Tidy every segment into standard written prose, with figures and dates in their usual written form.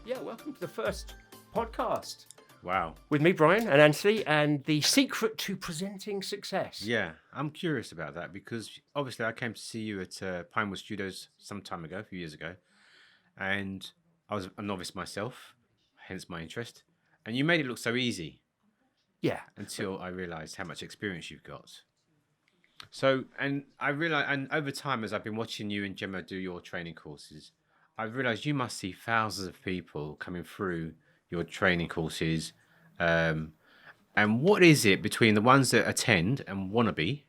Yeah, welcome to the first podcast Wow. with me, Brian, and Anthony, and the secret to presenting success. Yeah, I'm curious about that because obviously I came to see you at Pinewood Studios some time ago, a few years ago, and I was a novice myself, hence my interest. And you made it look so easy Yeah. until I realized how much experience you've got. So, and I realized, and over time, as I've been watching you and Gemma do your training courses, I've realized you must see thousands of people coming through your training courses. Um, and what is it between the ones that attend and want to be,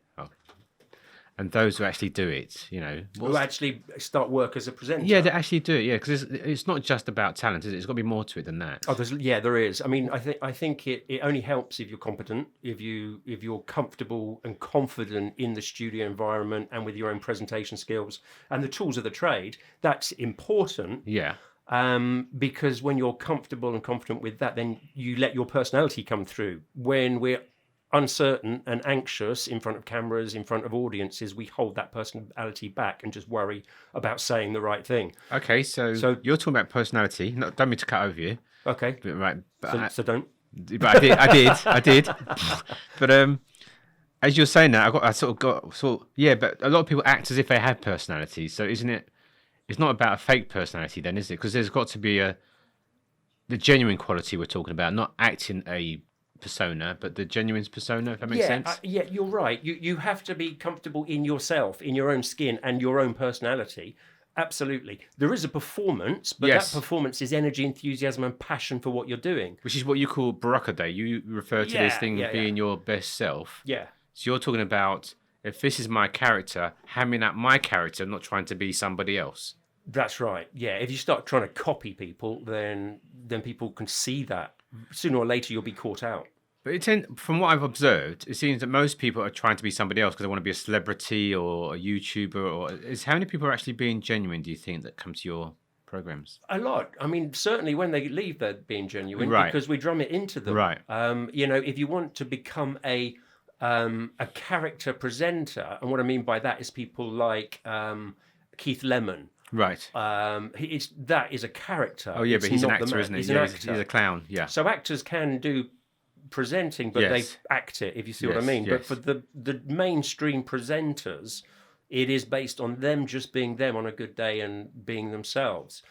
and those who actually do it? You know, Who actually start work as a presenter. yeah, they actually do it. Yeah, because it's not just about talent, is it? It's got to be more to it than that. Oh, there is. I mean, I think it only helps if you're competent, if you're comfortable and confident in the studio environment and with your own presentation skills and the tools of the trade. That's important. Yeah. Because when you're comfortable and confident with that, then you let your personality come through. When we're uncertain and anxious in front of cameras, in front of audiences, we hold that personality back and just worry about saying the right thing. Okay, so you're talking about personality. Don't mean to cut over you. Okay. But, right. But So don't. But I did. But as you're saying that, yeah. But a lot of people act as if they have personality. So isn't it? It's not about a fake personality, then, is it? Because there's got to be the genuine quality we're talking about, not acting a persona, but the genuine persona. If that makes sense. Yeah, you're right. You have to be comfortable in yourself, in your own skin, and your own personality. Absolutely. There is a performance, but Yes. that performance is energy, enthusiasm, and passion for what you're doing. Which is what you call Baraka Day. You refer to this thing being your best self. Yeah. So you're talking about, if this is my character, hamming out my character, not trying to be somebody else. That's right. Yeah. If you start trying to copy people, then people can see that. Sooner or later, you'll be caught out. But from what I've observed, it seems that most people are trying to be somebody else because they want to be a celebrity or a YouTuber. How many people are actually being genuine, do you think, that come to your programs? A lot. I mean, certainly when they leave, they're being genuine, Right. because we drum it into them. Right. If you want to become a character presenter, and what I mean by that is people like Keith Lemon. Right. That is a character. Oh, yeah, It's but he's an not the actor, man. isn't he? He's Yeah, an he's actor. a clown, yeah. So actors can do presenting, but Yes. they act it, if you see what I Yes, mean. But yes. for the mainstream presenters, it is based on them just being them on a good day and being themselves.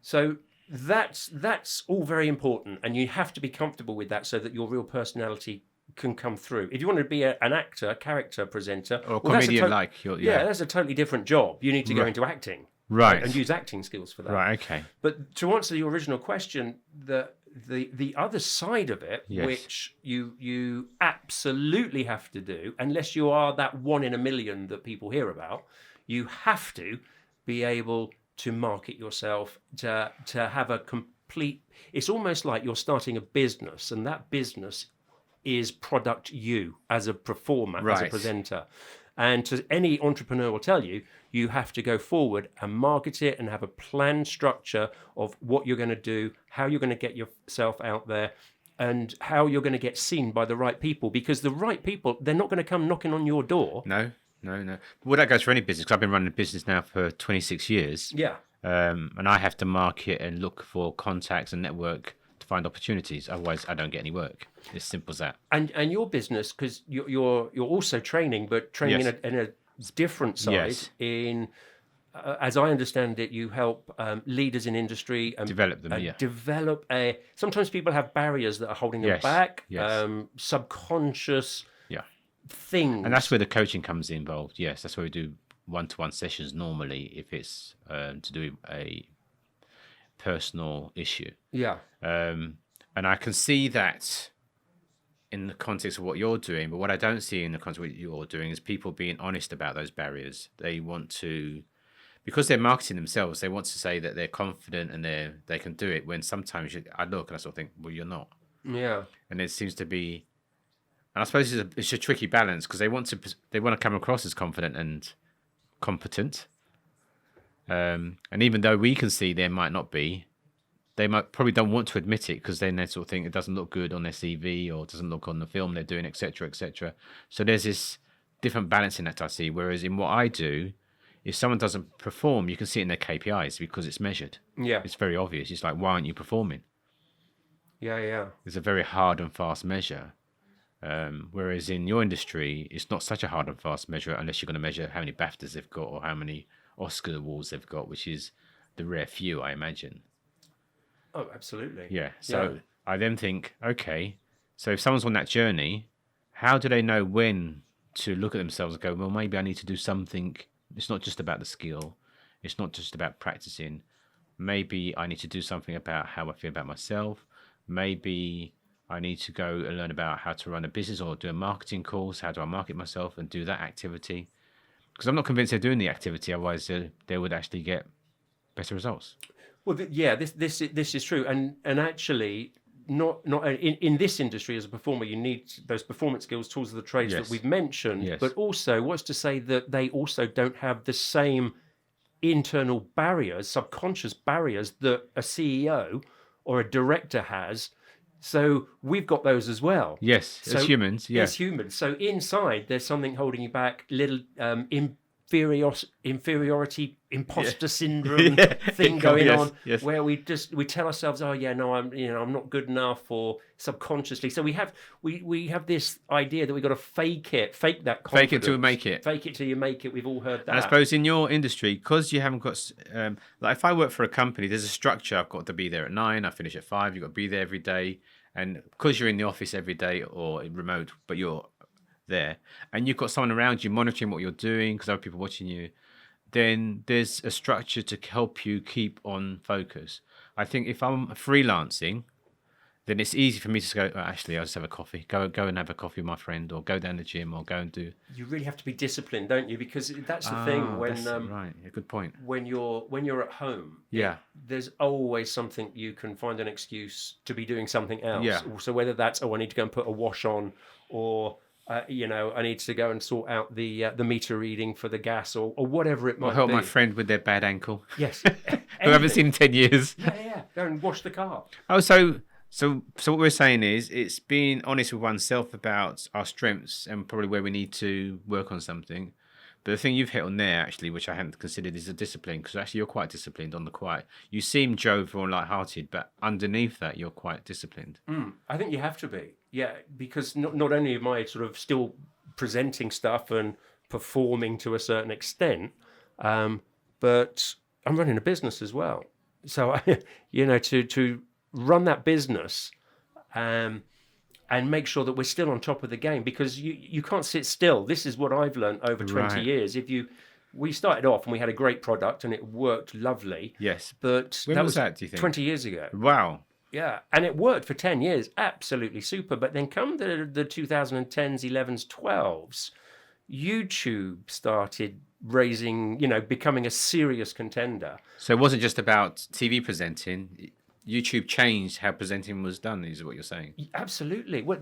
So that's all very important, and you have to be comfortable with that so that your real personality can come through. If you want to be an actor, character presenter, Or a that's comedian yeah, that's a totally different job. You need to go Right. into acting. Right. And use acting skills for that. Right, okay. But to answer your original question, the other side of it, Yes. which you absolutely have to do, unless you are that 1 in a million that people hear about, you have to be able to market yourself, to have a complete. It's almost like you're starting a business, and that business is product you as a performer, as a Right. presenter. And to any entrepreneur will tell you, you have to go forward and market it and have a planned structure of what you're going to do, how you're going to get yourself out there, and how you're going to get seen by the right people. Because the right people, they're not going to come knocking on your door. No. Well, that goes for any business, 'cause I've been running a business now for 26 years. Yeah. And I have to market and look for contacts and network to find opportunities. Otherwise, I don't get any work. It's simple as that. And your business, because you're also training, but training Yes. in a different side. Yes. In as I understand it, you help leaders in industry and Develop them, yeah. develop a. Sometimes people have barriers that are holding them Yes, back. yes. Subconscious Yeah. things. And that's where the coaching comes involved. Yes, that's where we do one-to-one sessions normally if it's to do a personal issue. Yeah. And I can see that in the context of what you're doing, but what I don't see in the context of what you're doing is people being honest about those barriers. They want to, because they're marketing themselves, they want to say that they're confident and they can do it, when sometimes I look and I sort of think, well, you're not. Yeah. And it seems to be, and I suppose it's a tricky balance, because they want to come across as confident and competent. And even though we can see they might not be, they might probably don't want to admit it, because then they sort of think it doesn't look good on their CV or doesn't look on the film they're doing, etc., etc. So there's this different balance in that I see. Whereas in what I do, if someone doesn't perform, you can see it in their KPIs because it's measured. Yeah. It's very obvious. It's like, why aren't you performing? Yeah. It's a very hard and fast measure. Whereas in your industry, it's not such a hard and fast measure unless you're going to measure how many BAFTAs they've got or how many Oscar awards they've got, which is the rare few, I imagine. Oh, absolutely. Yeah. So I then think, okay, so if someone's on that journey, how do they know when to look at themselves and go, well, maybe I need to do something. It's not just about the skill. It's not just about practicing. Maybe I need to do something about how I feel about myself. Maybe I need to go and learn about how to run a business or do a marketing course. How do I market myself and do that activity? Because I'm not convinced they're doing the activity. Otherwise, they would actually get better results. Well, this is true, and actually, not in this industry as a performer, you need those performance skills, tools of the trades that we've mentioned. Yes. But also, what's to say that they also don't have the same internal barriers, subconscious barriers that a CEO or a director has. So we've got those as well. Yes, So as humans. Yeah. As humans. So inside, there's something holding you back, little inferiority, imposter syndrome thing going on, where we tell ourselves, oh yeah, no, I'm not good enough, or subconsciously. So we have this idea that we've got to fake that confidence. Fake it till you make it. Fake it till you make it. We've all heard that. And I suppose in your industry, because you haven't got, like if I work for a company, there's a structure. I've got to be there at 9, I finish at 5, you've got to be there every day. And because you're in the office every day or remote, but you're there, and you've got someone around you monitoring what you're doing because other people watching you, then there's a structure to help you keep on focus. I think if I'm freelancing, then it's easy for me to go, oh, actually, I'll just have a coffee. Go and have a coffee with my friend, or go down the gym, or go and do. You really have to be disciplined, don't you? Because that's the thing when right, yeah, good point. When you're at home, yeah, there's always something you can find an excuse to be doing something else. Yeah. So whether that's I need to go and put a wash on, or I need to go and sort out the meter reading for the gas, or whatever it might be. Or help my friend with their bad ankle. Yes. Who I haven't seen in 10 years. Yeah. Go and wash the car. Oh, so what we're saying is it's being honest with oneself about our strengths and probably where we need to work on something. But the thing you've hit on there, actually, which I hadn't considered, is the discipline, because actually you're quite disciplined on the quiet. You seem jovial and lighthearted, but underneath that, you're quite disciplined. I think you have to be. Yeah, because not only am I sort of still presenting stuff and performing to a certain extent, but I'm running a business as well. So, to run that business and make sure that we're still on top of the game, because you can't sit still. This is what I've learned over 20 years. We started off and we had a great product and it worked lovely. Yes. But when was that, do you think? 20 years ago. Wow. Yeah, and it worked for 10 years, absolutely super. But then come the 2010s, 11s, 12s, YouTube started becoming a serious contender. So it wasn't just about TV presenting. YouTube changed how presenting was done, is what you're saying? Absolutely. Well,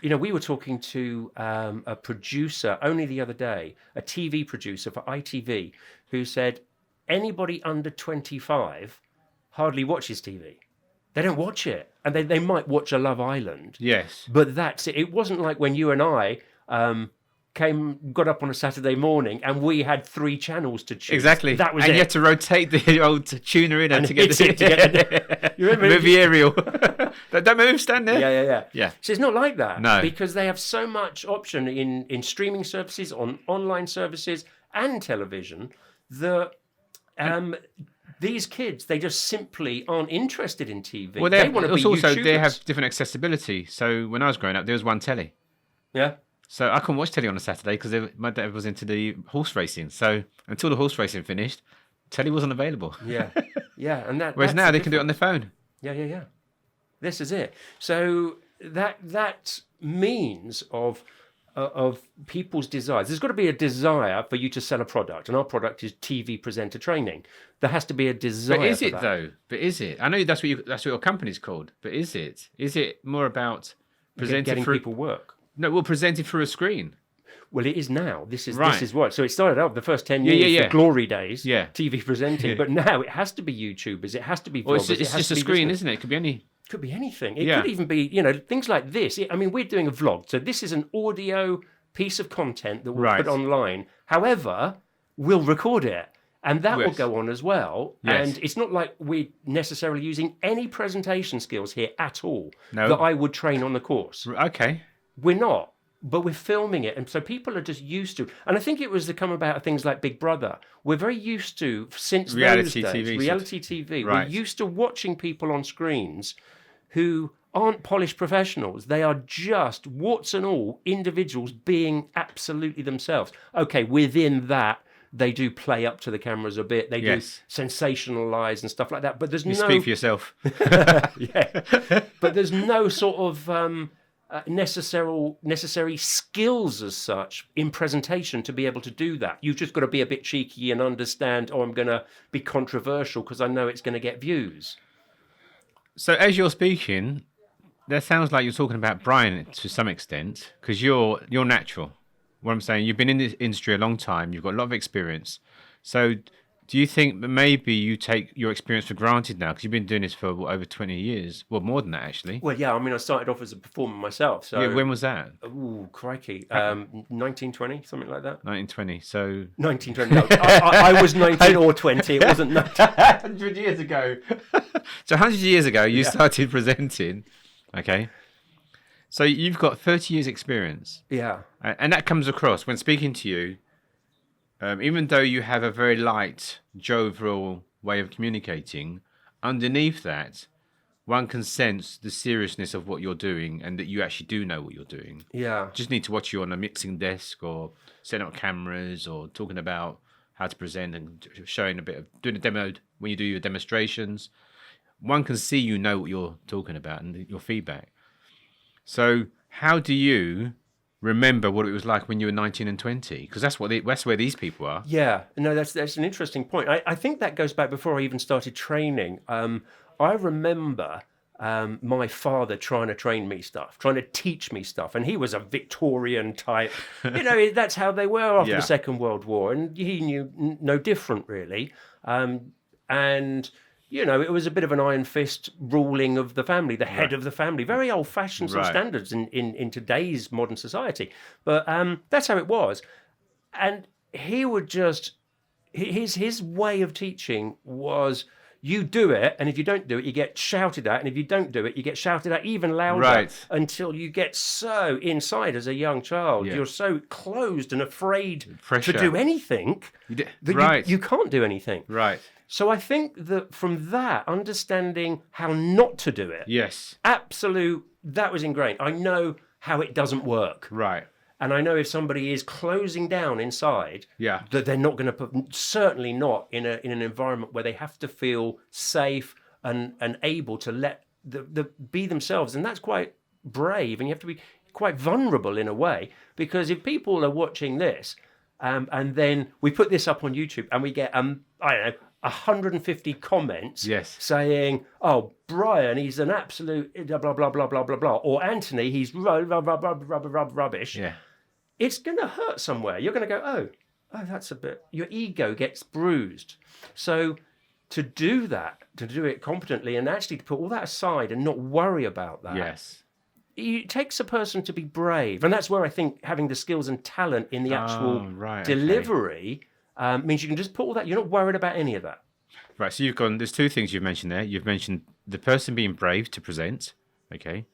we were talking to a producer only the other day, a TV producer for ITV, who said anybody under 25 hardly watches TV. They don't watch it. And they might watch a Love Island. Yes. But that's it. It wasn't like when you and I got up on a Saturday morning and we had 3 channels to choose. Exactly. That was and it. you had to rotate the old tuner in to get the you remember movie aerial. Don't move, stand there. Yeah. So it's not like that. No. Because they have so much option in streaming services, on online services and television that these kids, they just simply aren't interested in TV. Well, they want to be YouTubers. They have different accessibility. So when I was growing up, there was one telly. Yeah. So I couldn't watch telly on a Saturday because my dad was into the horse racing. So until the horse racing finished, telly wasn't available. Yeah. And whereas now they can do it on their phone. Yeah. This is it. So that means of people's desires. There's got to be a desire for you to sell a product, and our product is TV presenter training. There has to be a desire. But is for it that. though? But is it? I know that's what your company's called. But is it? Is it more about presenting getting through people work? No, well, presented through a screen. Well, it is now. This is Right. what. So it started out the first 10 years, the glory days, Yeah. TV presenting. But now it has to be YouTubers. It has to be vloggers. Or it's it has just to a be screen, business. isn't it? It could be any. Could be anything. It Yeah. could even be, things like this. I mean, we're doing a vlog. So this is an audio piece of content that we'll Right. put online. However, we'll record it. And that will Yes. go on as well. Yes. And it's not like we're necessarily using any presentation skills here at all No. that I would train on the course. Okay. We're not, but we're filming it. And so people are just used to, and I think it was the come about of things like Big Brother. We're very used to, since Reality those days, TV. reality TV, Right. we're used to watching people on screens who aren't polished professionals. They are just, warts and all, individuals being absolutely themselves. Okay, within that, they do play up to the cameras a bit. They Yes. do sensationalize and stuff like that. But there's You no speak for yourself. yeah. But there's no sort of necessary skills as such in presentation to be able to do that. You've just got to be a bit cheeky and understand, oh, I'm going to be controversial because I know it's going to get views. So as you're speaking, that sounds like you're talking about Brian to some extent, because you're natural. What I'm saying, you've been in this industry a long time. You've got a lot of experience. So do you think that maybe you take your experience for granted now, because you've been doing this for over 20 years? Well, more than that, actually. Well, yeah, I mean, I started off as a performer myself. So, Yeah, when was that? ooh, crikey, 1920, something like that. 1920. So 1920. No, I was 19 or 20. It wasn't 19. 100 years ago. So 100 years ago, you started presenting. Okay. So you've got 30 years experience. Yeah. And that comes across when speaking to you, even though you have a very light, jovial way of communicating, underneath that, one can sense the seriousness of what you're doing and that you actually do know what you're doing. Yeah. Just need to watch you on a mixing desk or setting up cameras or talking about how to present and showing a bit of doing a demo when you do your demonstrations. One can see you know what you're talking about and your feedback. So how do you remember what it was like when you were 19 and 20? Because that's where these people are. Yeah, no, that's an interesting point. I think that goes back before I even started training. I remember my father trying to train me stuff, trying to teach me stuff, and he was a Victorian type. You know, that's how they were after Yeah. the Second World War, and he knew no different really. And you know, it was a bit of an iron fist ruling of the family, the head of the family, very old-fashioned sort of Right. standards in today's modern society. But that's how it was. And he would just, his way of teaching was, you do it, and if you don't do it, you get shouted at, and if you don't do it, you get shouted at even louder, Right. until you get so inside as a young child, Yeah. you're so closed and afraid Pressure. to do anything that Right. you can't do anything. Right. So I think that from that, understanding how not to do it, Yes. that was ingrained. I know how it doesn't work. Right. And I know if somebody is closing down inside, Yeah. that they're not going to put, certainly not in an environment where they have to feel safe and able to let be themselves. And that's quite brave, and you have to be quite vulnerable in a way, because if people are watching this, and then we put this up on YouTube and we get, I don't know, 150 comments Yes. saying, "Oh, Brian, he's an absolute blah blah blah blah blah blah blah," or Anthony, he's rubbish. Yeah. It's going to hurt somewhere. You're going to go, oh, that's a bit. Your ego gets bruised. So to do that, to do it competently, and actually to put all that aside and not worry about that, Yes. it takes a person to be brave, and that's where I think having the skills and talent in the actual right, okay. delivery means you can just put all that. You're not worried about any of that. Right. So there's two things you've mentioned there. You've mentioned the person being brave to present. Okay.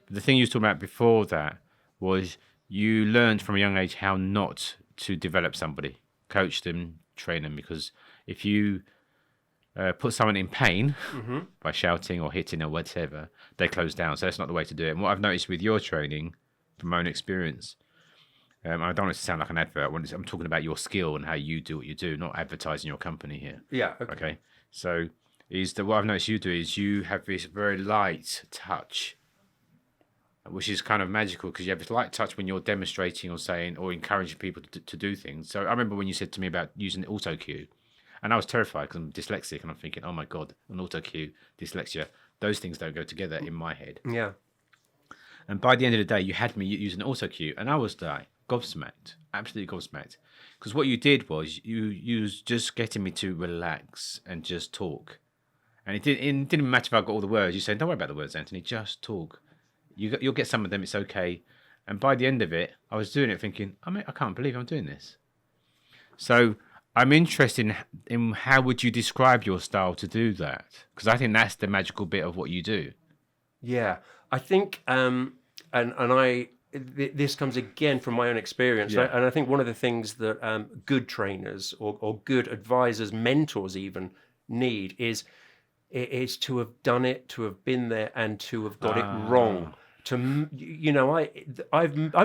But the thing you were talking about before that was you learned from a young age how not to develop somebody, coach them, train them, because if you put someone in pain by shouting or hitting or whatever, they close down. So that's not the way to do it. And what I've noticed with your training, from my own experience, I don't want it to sound like an advert. I'm talking about your skill and how you do what you do, not advertising your company here. Yeah. Okay. So what I've noticed you do is you have this very light touch, which is kind of magical, because you have this light touch when you're demonstrating or saying or encouraging people to do things. So I remember when you said to me about using auto cue, and I was terrified because I'm dyslexic, and I'm thinking, oh my God, an auto cue, dyslexia, those things don't go together in my head. Yeah. And by the end of the day, you had me using auto cue, and I was like gobsmacked, absolutely gobsmacked, because what you did was you was just getting me to relax and just talk, and it didn't matter if I got all the words. You said, don't worry about the words, Anthony, just talk. You'll get some of them. It's okay. And by the end of it, I was doing it thinking, I can't believe I'm doing this. So I'm interested in how would you describe your style to do that? Because I think that's the magical bit of what you do. Yeah, I think, this comes again from my own experience, Yeah. and I think one of the things that good trainers or good advisors, mentors even need is to have done it, to have been there, and to have got it wrong. I've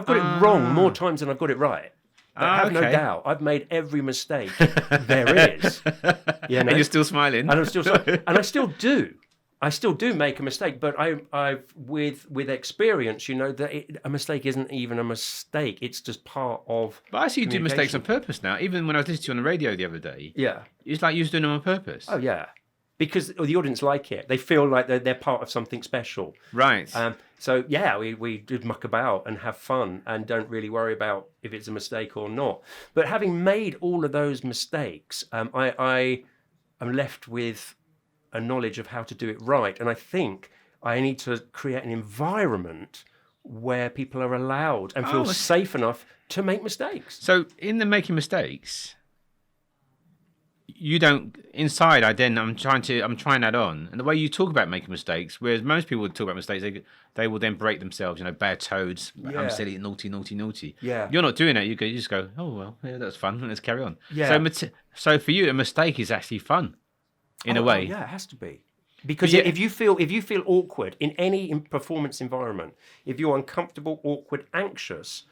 got it wrong more times than I've got it right. Have no doubt. I've made every mistake there is. And you're still smiling. And I'm still, and I still do. I still do make a mistake, but I've with experience, that a mistake isn't even a mistake. It's just part of. But I see you do mistakes communication. on purpose now. Even when I was listening to you on the radio the other day, Yeah. it's like you was doing them on purpose. Oh yeah, because the audience like it. They feel like they're part of something special. Right. So yeah, we do muck about and have fun and don't really worry about if it's a mistake or not. But having made all of those mistakes, I am left with a knowledge of how to do it right. And I think I need to create an environment where people are allowed and feel safe enough to make mistakes. So in the making mistakes, you don't inside. I'm trying that on, and the way you talk about making mistakes, whereas most people would talk about mistakes, they will then break themselves. Bad toads. Yeah. I'm silly, naughty. Yeah. You're not doing that. You just go, oh well, yeah, that's fun. Let's carry on. Yeah. So for you, a mistake is actually fun, in a way. Yeah, it has to be. Because if you feel awkward in any performance environment, if you're uncomfortable, awkward, anxious,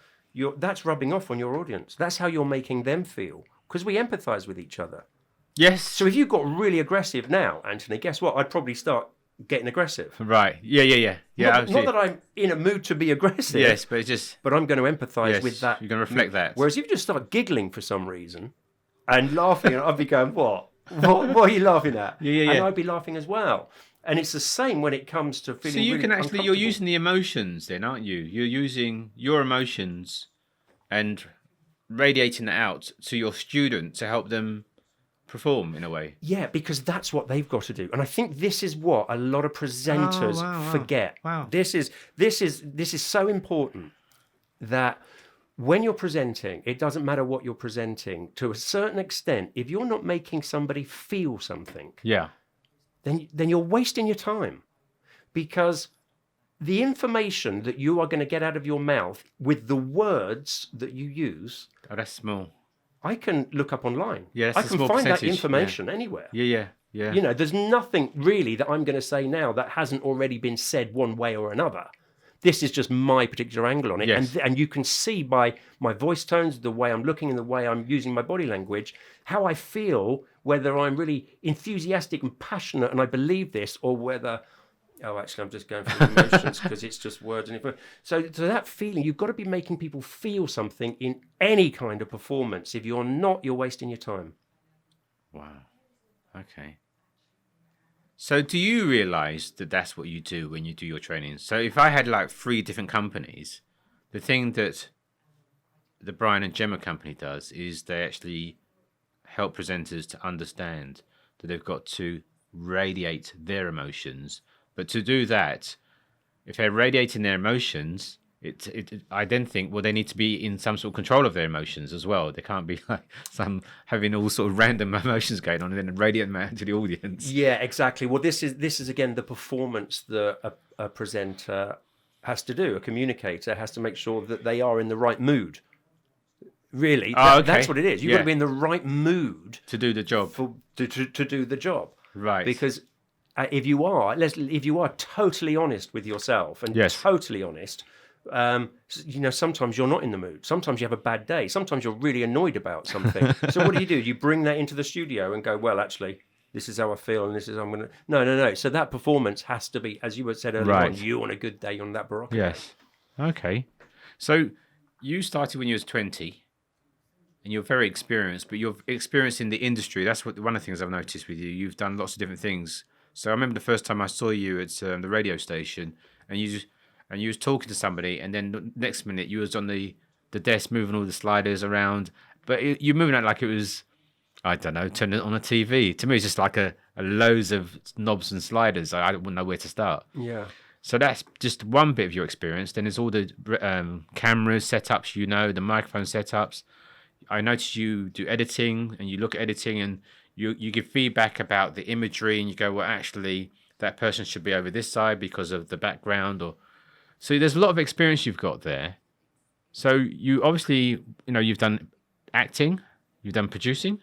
that's rubbing off on your audience. That's how you're making them feel. Because we empathize with each other. Yes. So if you got really aggressive now, Anthony, guess what? I'd probably start getting aggressive. Right. Yeah. Not that I'm in a mood to be aggressive. Yes, but it's just. But I'm going to empathize with that. You're going to reflect that. Whereas if you just start giggling for some reason and laughing, I'd be going, what? What are you laughing at? Yeah. And I'd be laughing as well. And it's the same when it comes to feeling. So you really can actually, you're uncomfortable. using the emotions then, aren't you? You're using your emotions and radiating that out to your student to help them perform in a way. Yeah, because that's what they've got to do. And I think this is what a lot of presenters forget. Wow. This is so important that when you're presenting, it doesn't matter what you're presenting. To a certain extent, if you're not making somebody feel something, Yeah. then you're wasting your time. Because the information that you are going to get out of your mouth with the words that you use, Oh, that's small. I can look up online. Yeah, that's I a can small find that percentage, information anywhere. Yeah. There's nothing really that I'm going to say now that hasn't already been said one way or another. This is just my particular angle on it. Yes. And you can see by my voice tones, the way I'm looking and the way I'm using my body language, how I feel, whether I'm really enthusiastic and passionate and I believe this, or whether, actually I'm just going through emotions because it's just words. So that feeling, you've got to be making people feel something in any kind of performance. If you're not, you're wasting your time. Wow. Okay. So do you realize that that's what you do when you do your training? So if I had like 3 different companies, the thing that the Brian and Gemma company does is they actually help presenters to understand that they've got to radiate their emotions. But to do that, if they're radiating their emotions, I then think, well, they need to be in some sort of control of their emotions as well. They can't be like having all sort of random emotions going on and then radiating them out to the audience. Yeah, exactly. Well, this is again the performance that a presenter has to do. A communicator has to make sure that they are in the right mood. Really, that's what it is. You've got to be in the right mood to do the job. To do the job. Right. Because if you are totally honest with yourself and totally honest, sometimes you're not in the mood. Sometimes you have a bad day. Sometimes you're really annoyed about something. So what do? You bring that into the studio and go, well, actually, this is how I feel and this is how I'm going to... No. So that performance has to be, as you said earlier on, you on a good day on that Barocca. Yes. Okay. So you started when you was 20 and you're very experienced, but you're experienced in the industry. That's one of the things I've noticed with you. You've done lots of different things. So I remember the first time I saw you at the radio station and you was talking to somebody, and then the next minute you was on the desk moving all the sliders around. But you're moving it like it was, I don't know, turning it on a TV. To me, it's just like a loads of knobs and sliders. I wouldn't know where to start. Yeah. So that's just one bit of your experience. Then there's all the cameras, setups, the microphone setups. I noticed you do editing and you look at editing and you give feedback about the imagery and you go, well, actually, that person should be over this side because of the background. Or so there's a lot of experience you've got there. So you obviously, you've done acting, you've done producing,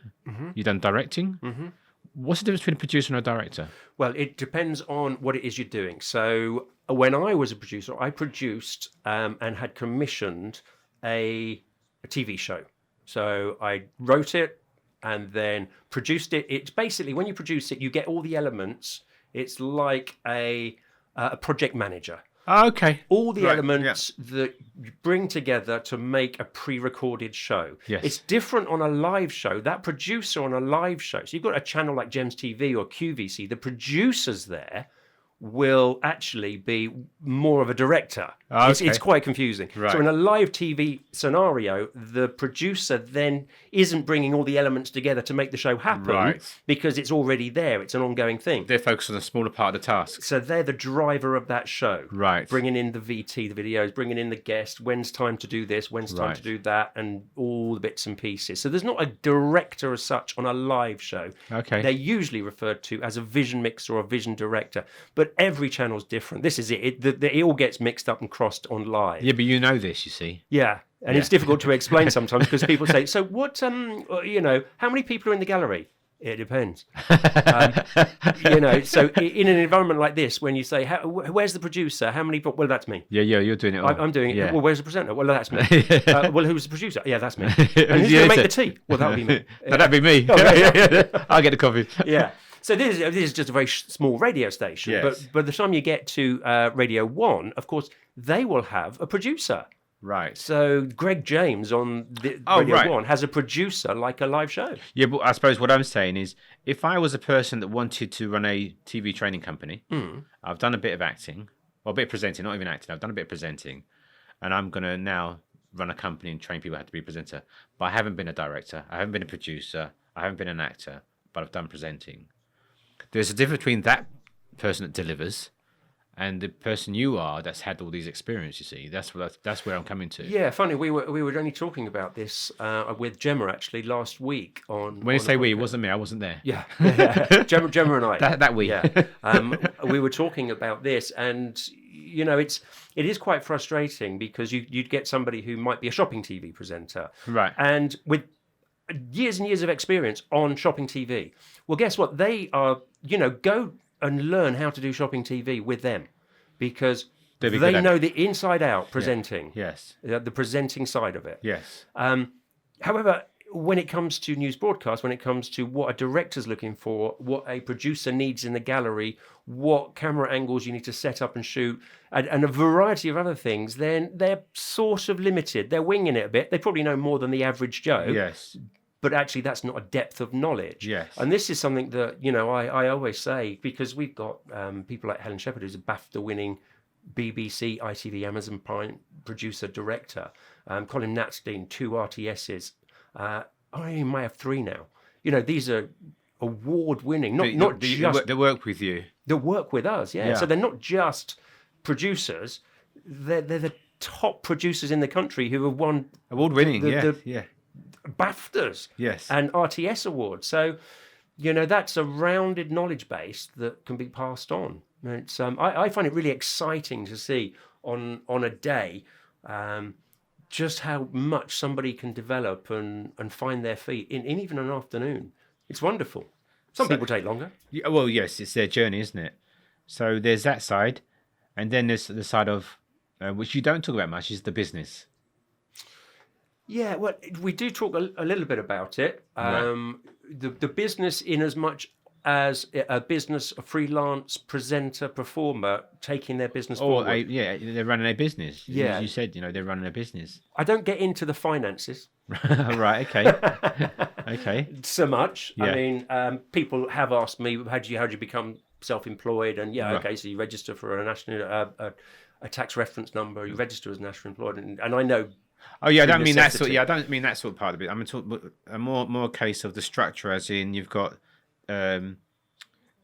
you've done directing. What's the difference between a producer and a director? Well, it depends on what it is you're doing. So when I was a producer, I produced and had commissioned a TV show. So I wrote it and then produced it. It's basically, when you produce it, you get all the elements. It's like a project manager. Oh, okay. All the elements that you bring together to make a pre-recorded show. Yes. It's different on a live show. That producer on a live show, so you've got a channel like Gems TV or QVC, the producers there will actually be more of a director. It's quite confusing. Right. So in a live TV scenario, the producer then isn't bringing all the elements together to make the show happen because it's already there. It's an ongoing thing. They're focused on a smaller part of the task. So they're the driver of that show. Right. Bringing in the VT, the videos, bringing in the guest, when's time to do this, when's time to do that, and all the bits and pieces. So there's not a director as such on a live show. Okay. They're usually referred to as a vision mixer or a vision director. But every channel's different. This is it. It all gets mixed up and crossed on live. Yeah, but you know this, you see. Yeah. And it's difficult to explain sometimes because people say, so what, how many people are in the gallery? It depends. So in an environment like this, when you say, where's the producer? How many? Well, that's me. Yeah, you're doing it all. I'm doing it. Yeah. Well, where's the presenter? Well, that's me. Well, who's the producer? Yeah, that's me. And who's going to make the tea? Well, that'll be me. No, that'd be me. I'll get the coffee. Yeah. So this is just a very small radio station. Yes. But by the time you get to Radio 1, of course, they will have a producer. Right. So Greg James on Radio 1 has a producer like a live show. Yeah, but I suppose what I'm saying is, if I was a person that wanted to run a TV training company, I've done a bit of acting, or a bit of presenting, not even acting, I've done a bit of presenting, and I'm going to now run a company and train people how to be a presenter. But I haven't been a director, I haven't been a producer, I haven't been an actor, but I've done presenting. There's a difference between that person that delivers and the person you are that's had all these experiences. You see, that's where I'm coming to. Yeah, funny. We were only talking about this with Gemma actually last week on. When you say we, it wasn't me. I wasn't there. Yeah. Gemma and I. That we. Yeah. We were talking about this, and it is quite frustrating because you'd get somebody who might be a shopping TV presenter, right, and with years and years of experience on shopping TV. Well, guess what? They are, go and learn how to do shopping TV with them because they know the inside out presenting. Yeah. Yes. The presenting side of it. Yes. However, when it comes to news broadcast, when it comes to what a director's looking for, what a producer needs in the gallery, what camera angles you need to set up and shoot, and a variety of other things, then they're sort of limited. They're winging it a bit. They probably know more than the average Joe. Yes. But actually, that's not a depth of knowledge. Yes. And this is something that, I always say, because we've got people like Helen Shepherd, who's a BAFTA-winning BBC, ITV, Amazon Prime producer, director. Colin Natstein, 2 RTSs. I might have 3 now. These are award-winning, not just... They work with you. They work with us, yeah. So they're not just producers. They're the top producers in the country who have won... Award-winning, yeah. BAFTAs yes, and RTS awards. So, that's a rounded knowledge base that can be passed on. It's I find it really exciting to see on a day just how much somebody can develop and find their feet in even an afternoon. It's wonderful. Some people take longer. Yeah, well, yes, it's their journey, isn't it? So there's that side, and then there's the side of which you don't talk about much, is the business. Yeah, well, we do talk a little bit about it. The business, in as much as a business, a freelance presenter, performer, taking their business forward. They're running a business. Yeah. You said, they're running a business. I don't get into the finances. Right, okay. Okay. So much. Yeah. I mean, people have asked me, how do you become self-employed? And okay, so you register for a national, a tax reference number, you register as national employed. And I know... Oh yeah, I don't mean that sort. Yeah, I don't mean that sort of part of it. I'm talking a more case of the structure, as in you've got in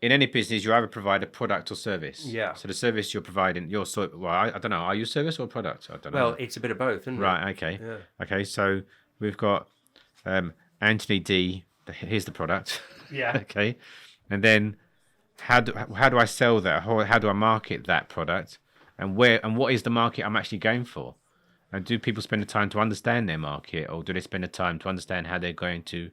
any business you either provide a product or service. Yeah. So the service you're providing, I don't know. Are you a service or a product? I don't know. Well, it's a bit of both, isn't it? Right. Okay. Yeah. Okay. So we've got Anthony D, here's the product. Yeah. Okay. And then how do I sell that? How do I market that product? And what is the market I'm actually going for? And do people spend the time to understand their market, or do they spend the time to understand how they're going to,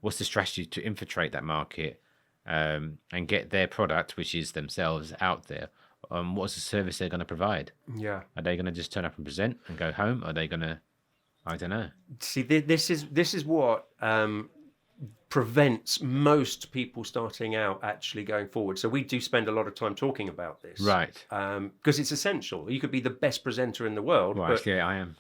what's the strategy to infiltrate that market, and get their product, which is themselves, out there? What's the service they're going to provide? Yeah. Are they going to just turn up and present and go home? Are they going to, I don't know. See, this is what prevents most people starting out actually going forward. So we do spend a lot of time talking about this, Right. Because it's essential. You could be the best presenter in the world, Well, but, actually, I am.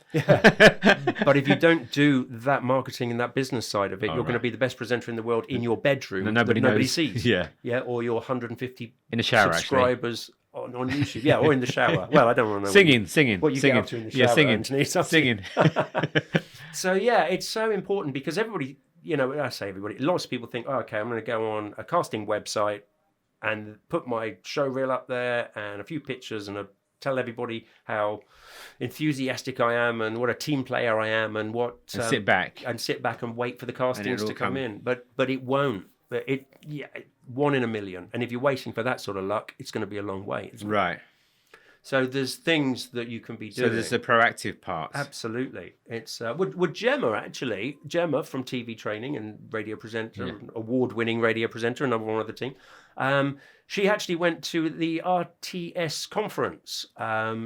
but if you don't do that marketing and that business side of it, you're going to right. be the best presenter in the world in your bedroom No, that nobody nobody knows. sees. Yeah. Yeah, or your 150 In the shower, actually. subscribers on YouTube. Yeah, or in the shower. Well, I don't want to know Singing. what you singing. get up to in the shower. Yeah, singing. Anthony. It's up to you. Singing. So yeah, it's so important because everybody, I say everybody, lots of people think, oh, okay, I'm going to go on a casting website and put my show reel up there and a few pictures and tell everybody how enthusiastic I am and what a team player I am and what And sit back. and wait for the castings it'll to come come. in. But it won't. But one in a million. And if you're waiting for that sort of luck, it's going to be a long wait. Right. So there's things that you can be doing. So there's the proactive part. Absolutely. It's would Gemma from TV training and radio presenter, award-winning radio presenter, another one of the team. She actually went to the RTS conference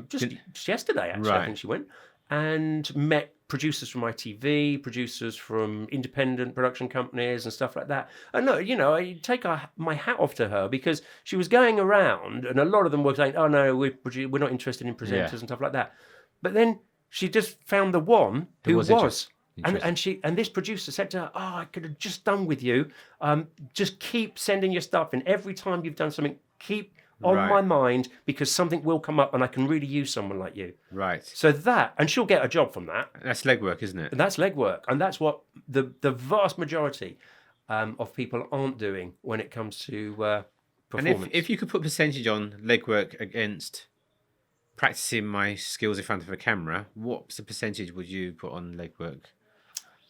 just yesterday. Actually, I Right. think she went and met producers from ITV, producers from independent production companies and stuff like that. And no, I take my hat off to her because she was going around and a lot of them were saying, oh no, we're not interested in presenters and stuff like that. But then she just found the one who was. And this producer said to her, oh, I could have just done with you. Just keep sending your stuff in. Every time you've done something, keep on my mind because something will come up and I can really use someone like you. Right. So and she'll get a job from that. That's legwork, isn't it? And that's legwork. And that's what the vast majority of people aren't doing when it comes to performance. And if you could put percentage on legwork against practicing my skills in front of a camera, what percentage would you put on legwork?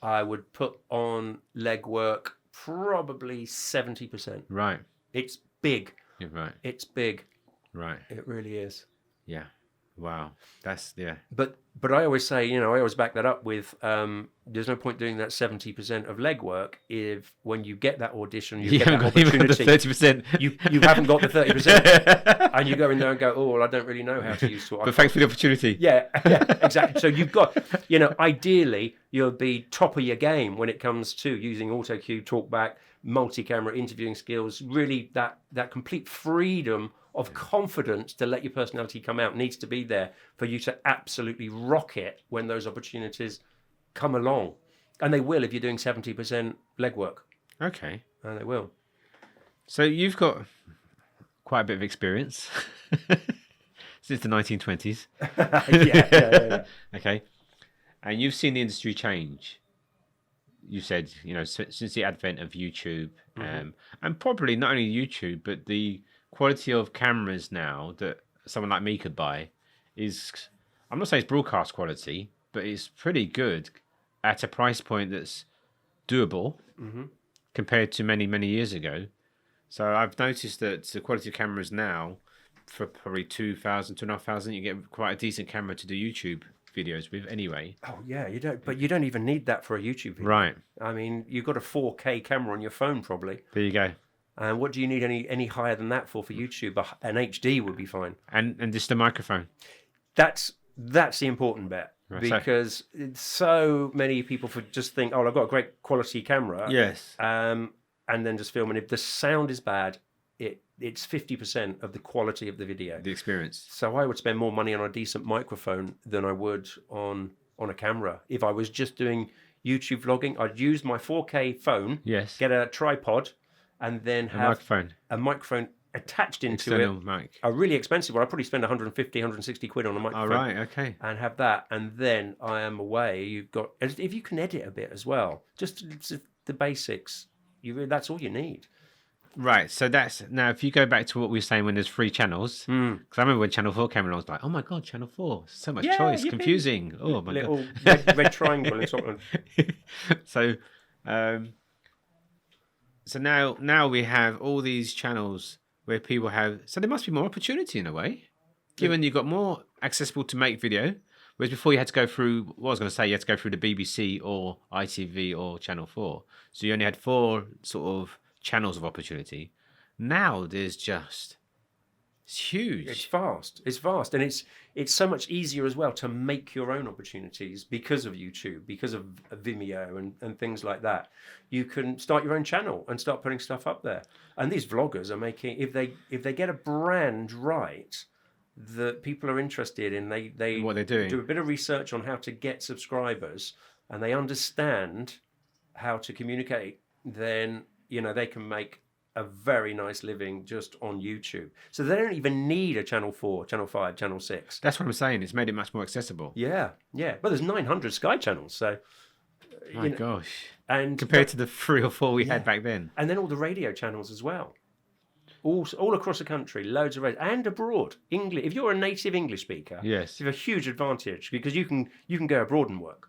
I would put on legwork probably 70%. Right. It's big. You're right. It's big. Right. It really is. Yeah. Wow. That's, yeah. But I always say, I always back that up with there's no point doing that 70% of legwork if when you get that audition, you get that opportunity. 30%. You haven't got the 30%. And you go in there and go, oh, well, I don't really know how to use Talk. But thanks for the opportunity. Yeah, exactly. So you've got, ideally, you'll be top of your game when it comes to using AutoCue, TalkBack, multi-camera interviewing skills. Really, that complete freedom of confidence to let your personality come out needs to be there for you to absolutely rock it when those opportunities come along. And they will if you're doing 70% legwork. Okay. And they will. So you've got quite a bit of experience since the 1920s. Yeah. Okay. And you've seen the industry change. You said, since the advent of YouTube, and probably not only YouTube, but the quality of cameras now that someone like me could buy is, I'm not saying it's broadcast quality, but it's pretty good at a price point that's doable compared to many, many years ago. So I've noticed that the quality of cameras now, for probably $2,500, you get quite a decent camera to do YouTube videos with anyway. Oh yeah, you don't even need that for a YouTube video. Right. I mean, you've got a 4K camera on your phone probably. There you go. And what do you need any higher than that for YouTube? An HD would be fine. And just a microphone. That's the important bit. Right, because so many people just think, oh, I've got a great quality camera. Yes. And then just film. And if the sound is bad, it's 50% of the quality of the video. The experience. So I would spend more money on a decent microphone than I would on a camera. If I was just doing YouTube vlogging, I'd use my 4K phone, Yes. get a tripod, and then have a microphone attached into External it. mic. A really expensive one. I'd probably spend 150, 160 quid on a microphone. Oh, right, okay. And have that, and then I am away. You've got, if you can edit a bit as well, just the basics, that's all you need. Right, so that's, now if you go back to what we were saying when there's 3 channels, because I remember when Channel 4 came along, I was like, oh my God, Channel 4, so much choice, confusing. Oh my Little God. red triangle in Scotland. So So now we have all these channels where people have. So there must be more opportunity in a way, given you've got more accessible to make video. Whereas before you had to go through, what I was going to say, you had to go through the BBC or ITV or Channel 4. So you only had 4 sort of channels of opportunity. Now there's just, it's huge. It's vast, and it's so much easier as well to make your own opportunities because of YouTube, because of Vimeo and things like that. You can start your own channel and start putting stuff up there. And these vloggers are making, if they get a brand right that people are interested in, they what they're doing, do a bit of research on how to get subscribers, and they understand how to communicate, then they can make a very nice living just on YouTube. So they don't even need a Channel 4, Channel 5, Channel 6. That's what I'm saying. It's made it much more accessible. Yeah. But there's 900 Sky channels, so my gosh. And compared to the 3 or 4 we had back then. And then all the radio channels as well. All across the country, loads of radio, and abroad. English. If you're a native English speaker, yes, you have a huge advantage because you can go abroad and work.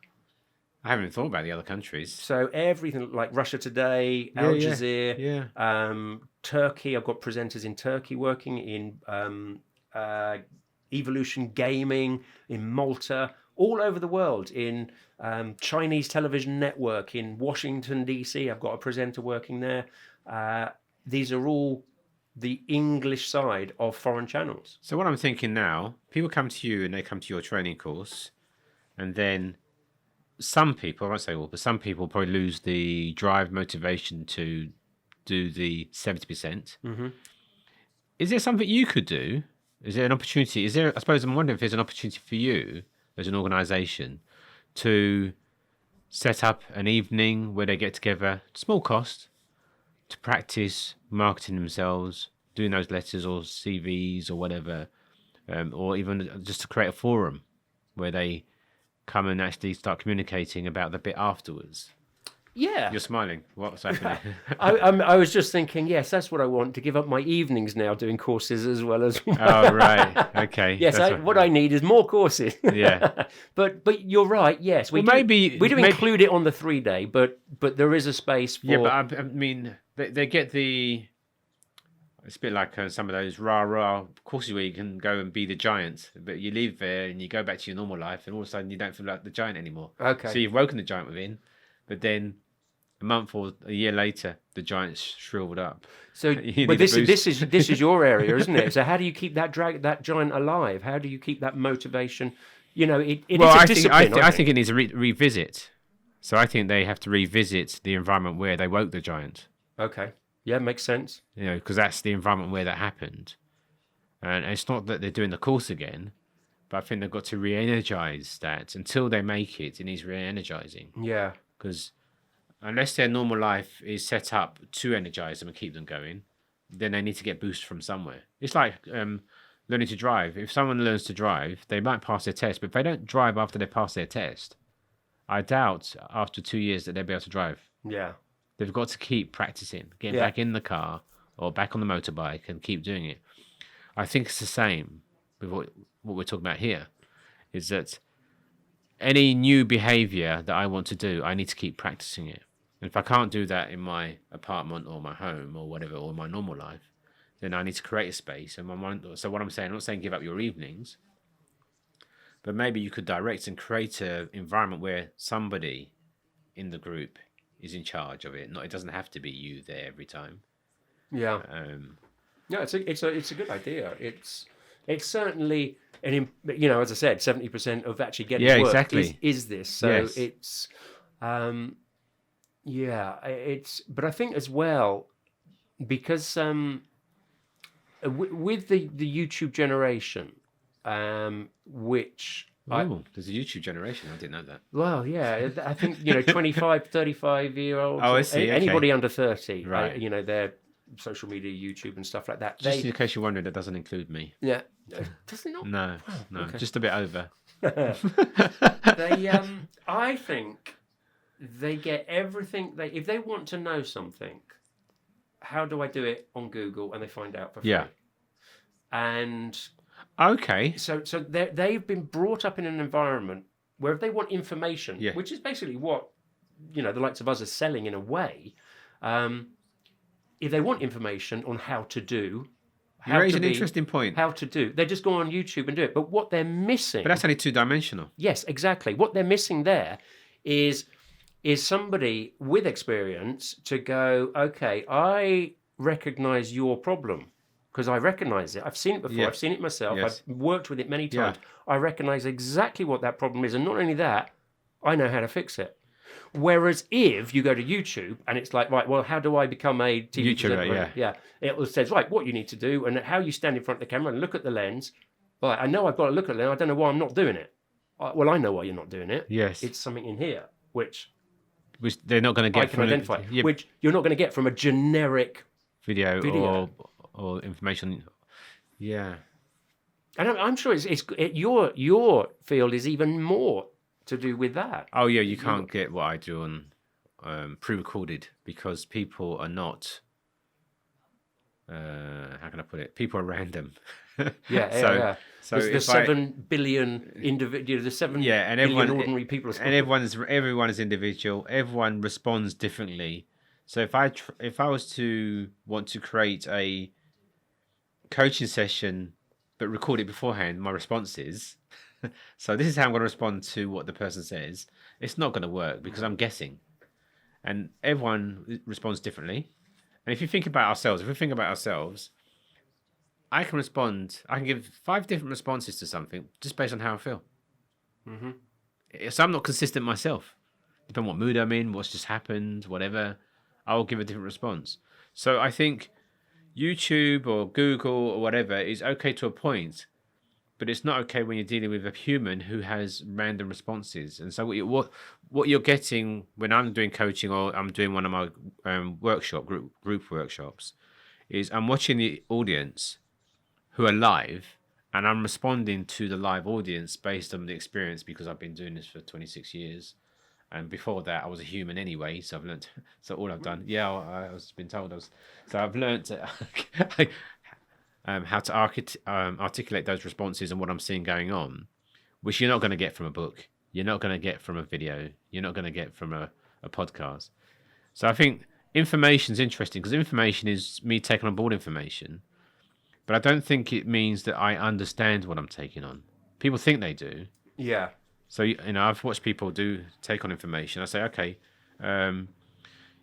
I haven't thought about the other countries. So everything like Russia Today, Al Jazeera, Turkey. I've got presenters in Turkey working in Evolution Gaming in Malta, all over the world. In Chinese television network in Washington DC, I've got a presenter working there. These are all the English side of foreign channels. So what I'm thinking now, people come to you and they come to your training course, and then some people, I won't say all, but some people probably lose the drive, motivation to do the 70%. Mm-hmm. Is there something you could do? Is there an opportunity? I suppose I'm wondering if there's an opportunity for you as an organisation to set up an evening where they get together, small cost, to practice marketing themselves, doing those letters or CVs or whatever, or even just to create a forum where they come and actually start communicating about the bit afterwards. Yeah. You're smiling. What's happening? I was just thinking, yes, that's what I want, to give up my evenings now doing courses as well as... Oh, right. Okay. Yes, what I need is more courses. Yeah. But you're right, yes. We do include it on the 3-day, but there is a space for... Yeah, but I mean, they get the... It's a bit like some of those rah-rah courses where you can go and be the giant, but you leave there and you go back to your normal life and all of a sudden you don't feel like the giant anymore. Okay. So you've woken the giant within, but then a month or a year later, the giant's shriveled up. So, but this is your area, isn't it? So how do you keep that giant alive? How do you keep that motivation? It is a discipline. I think it needs a revisit. So I think they have to revisit the environment where they woke the giant. Okay. Yeah, makes sense. Because that's the environment where that happened. And it's not that they're doing the course again, but I think they've got to re-energize that. Until they make it needs re-energizing. Yeah. Because unless their normal life is set up to energize them and keep them going, then they need to get boost from somewhere. It's like learning to drive. If someone learns to drive, they might pass their test, but if they don't drive after they pass their test, I doubt after 2 years that they'll be able to drive. Yeah. They've got to keep practicing, getting back in the car or back on the motorbike and keep doing it. I think it's the same with what we're talking about here, is that any new behavior that I want to do, I need to keep practicing it. And if I can't do that in my apartment or my home or whatever, or my normal life, then I need to create a space. And so what I'm saying, I'm not saying give up your evenings, but maybe you could direct and create an environment where somebody in the group is in charge of it. It doesn't have to be you there every time. Yeah. Yeah, it's a good idea. It's certainly as I said, 70% of actually getting work exactly. is this. So it's but I think as well, because with the YouTube generation, which there's a YouTube generation. I didn't know that. Well, yeah, I think 25, 35-year-olds. Oh, I see. Anybody under 30, right? They're social media, YouTube, and stuff like that. Just in case you're wondering, that doesn't include me. Yeah, does it not? No, okay. Just a bit over. I think they get everything. If they want to know something, how do I do it on Google? And they find out for free. Yeah. And okay, so they've been brought up in an environment where if they want information, which is basically what the likes of us are selling in a way. If they want information on how to do, You raise an interesting point. how to do, they just go on YouTube and do it. But what they're missing, But that's only two-dimensional. yes, exactly. What they're missing there is somebody with experience to go, okay, I recognize your problem because I recognize it. I've seen it before. Yeah. I've seen it myself. Yes. I've worked with it many Yeah. times. I recognize exactly what that problem is. And not only that, I know how to fix it. Whereas if you go to YouTube and it's like, right, well, how do I become a TV YouTuber, presenter? Yeah. It says, right, what you need to do and how you stand in front of the camera and look at the lens. Right, I know I've got to look at the lens. I don't know why I'm not doing it. Well, I know why you're not doing it. Yes. It's something in here, which They're not going to I get can from identify, yeah, which you're not going to get from a generic video. Or information. Yeah. And I'm sure your field is even more to do with that. Oh yeah, you can't get what I do on pre-recorded because people are not. How can I put it? People are random. Yeah. So There's the if 7 billion individual, the 7 and billion everyone ordinary people. and everyone is individual. Everyone responds differently. So if I was to want to create a coaching session but record it beforehand, my response is so this is how I'm going to respond to what the person says. It's not going to work because I'm guessing, and everyone responds differently. And if we think about ourselves, I can respond. I can give 5 different responses to something just based on how I feel. Mm-hmm. So I'm not consistent myself. Depending on what mood I'm in, what's just happened, whatever, I will give a different response. So I think YouTube or Google or whatever is okay to a point, but it's not okay when you're dealing with a human who has random responses. And so what you're getting when I'm doing coaching or I'm doing one of my group workshops is I'm watching the audience who are live and I'm responding to the live audience based on the experience because I've been doing this for 26 years. And before that, I was a human anyway, so I've learned. So all I've done, I was been told so I've learned how to articulate those responses and what I'm seeing going on, which you're not going to get from a book, you're not going to get from a video, you're not going to get from a podcast. So I think information is interesting because information is me taking on board information, but I don't think it means that I understand what I'm taking on. People think they do. Yeah. So, I've watched people take on information. I say, okay,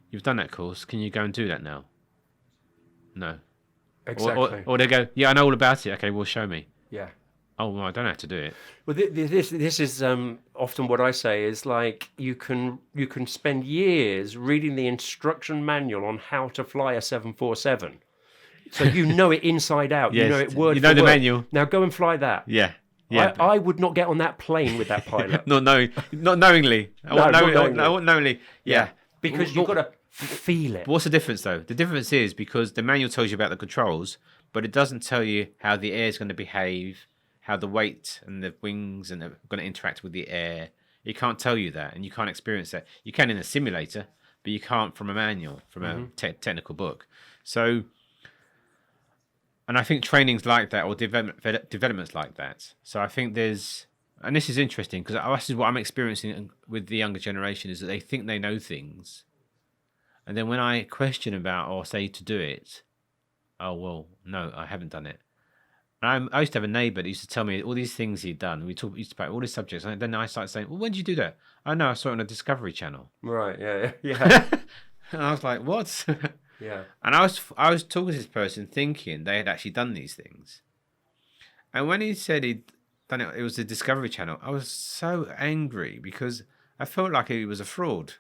you've done that course. Can you go and do that now? No. Exactly. Or they go, yeah, I know all about it. Okay, well, show me. Yeah. Oh, well, I don't have to do it. Well, this is often what I say is like you can spend years reading the instruction manual on how to fly a 747. So you know it inside out. Yes, you know it word you know for the word. manual. Now go and fly that. Yeah. Yeah. I would not get on that plane with that pilot. not knowingly. Not knowingly. I want knowingly. Yeah. Because you've got to feel it. What's the difference, though? The difference is because the manual tells you about the controls, but it doesn't tell you how the air is going to behave, how the weight and the wings and are going to interact with the air. It can't tell you that, and you can't experience that. You can in a simulator, but you can't from a manual, from a technical book. So, and I think training's like that, or development's like that. So I think and this is interesting because this is what I'm experiencing with the younger generation is that they think they know things, and then when I question about or say to do it, oh well, no, I haven't done it. And I used to have a neighbour that used to tell me all these things he'd done. We used to about all these subjects, and then I started saying, well, when did you do that? Oh no, I saw it on a Discovery Channel. Right. Yeah. And I was like, what? Yeah. And I was talking to this person thinking they had actually done these things. And when he said he'd done it, it was the Discovery Channel, I was so angry because I felt like he was a fraud.